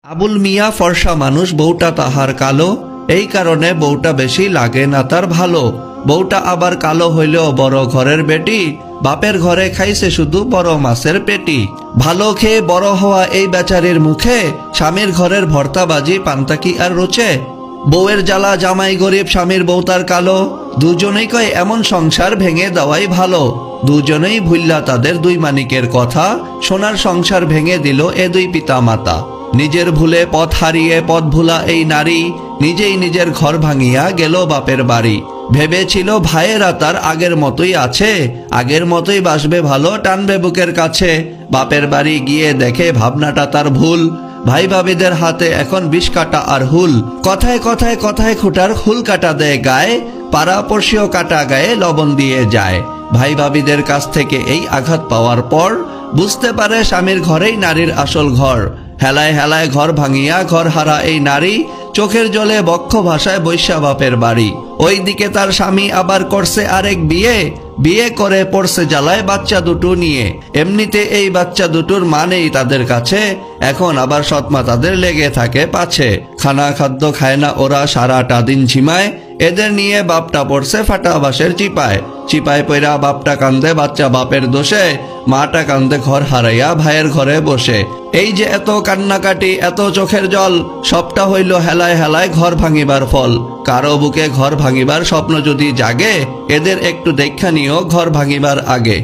আবুল মিয়া ফর্সা মানুষ, বউটা তাহার কালো, এই কারণে বউটা বেশি লাগে না তার ভালো। বউটা আবার কালো হইলেও বড় ঘরের বেটি, বাপের ঘরে খাইছে শুধু বড় মাছের পেটি। ভালো খেয়ে বড় হওয়া এই বেচারির মুখে স্বামীর ঘরের ভর্তাবাজি পান্তা কি আর রোচে। বউয়ের জ্বালা জামাই গরিব, স্বামীর বউ তার কালো, দুজনেই কয় এমন সংসার ভেঙে দেওয়াই ভালো। দুজনেই ভুল্লা তাদের দুই মানিকের কথা, সোনার সংসার ভেঙে দিল এ দুই পিতা মাতা। নিজের ভুলে পথ হারিয়ে পথ ভুলা এই নারী, নিজেই নিজের ঘর ভাঙিয়া গেল বাপের বাড়ি। ভেবেছিল ভাইয়েরা তার আগের মতোই আছে, আগের মতোই বাসবে ভালো, টানবে বুকের কাছে। বাপের বাড়ি গিয়ে দেখে ভাবনাটা তার ভুল, ভাই ভাবিদের হাতে এখন বিষ কাটা আর হুল। কথায় কথায় কথায় খুঁটার হুল কাটা দেয় গায়ে, পাড়া পড়শিও কাটা গায়ে লবণ দিয়ে যায়। ভাই ভাবিদের কাছ থেকে এই আঘাত পাওয়ার পর বুঝতে পারে স্বামীর ঘরেই নারীর আসল ঘর। হেলায় হেলায় ঘর ভাঙিয়া ঘর হারা এই নারী, চোখের জলে বক্ষ ভাষায় বৈশ্যা বাপের বাড়ি। ওইদিকে তার স্বামী আবার করছে আরেক বিয়ে, বিয়ে করে পড়ছে জ্বালায় বাচ্চা দুটো নিয়ে। এমনিতে এই বাচ্চা দুটোর মা নেই তাদের কাছে, এখন আবার সৎমা তাদের লেগে থাকে পাছে। খানা খাদ্য খায় না ওরা, সারাটা দিন ঝিমায়, এদের নিয়ে বাপটা পড়ছে ফাটা বাঁশের চিপায়। চিপায় পইরা বাপটা কান্দে বাচ্চা বাপের দোষে, মাটা কান্দে ঘর হারাইয়া ভাইয়ের ঘরে বসে। এই যে এত কান্নাকাটি এত চোখের জল, সবটা হইল হেলায় হেলায় ঘর ভাঙিবার ফল। কারো বুকে ঘর ভাঙিবার স্বপ্ন যদি জাগে, এদের একটু দেখা নিও ঘর ভাঙিবার আগে।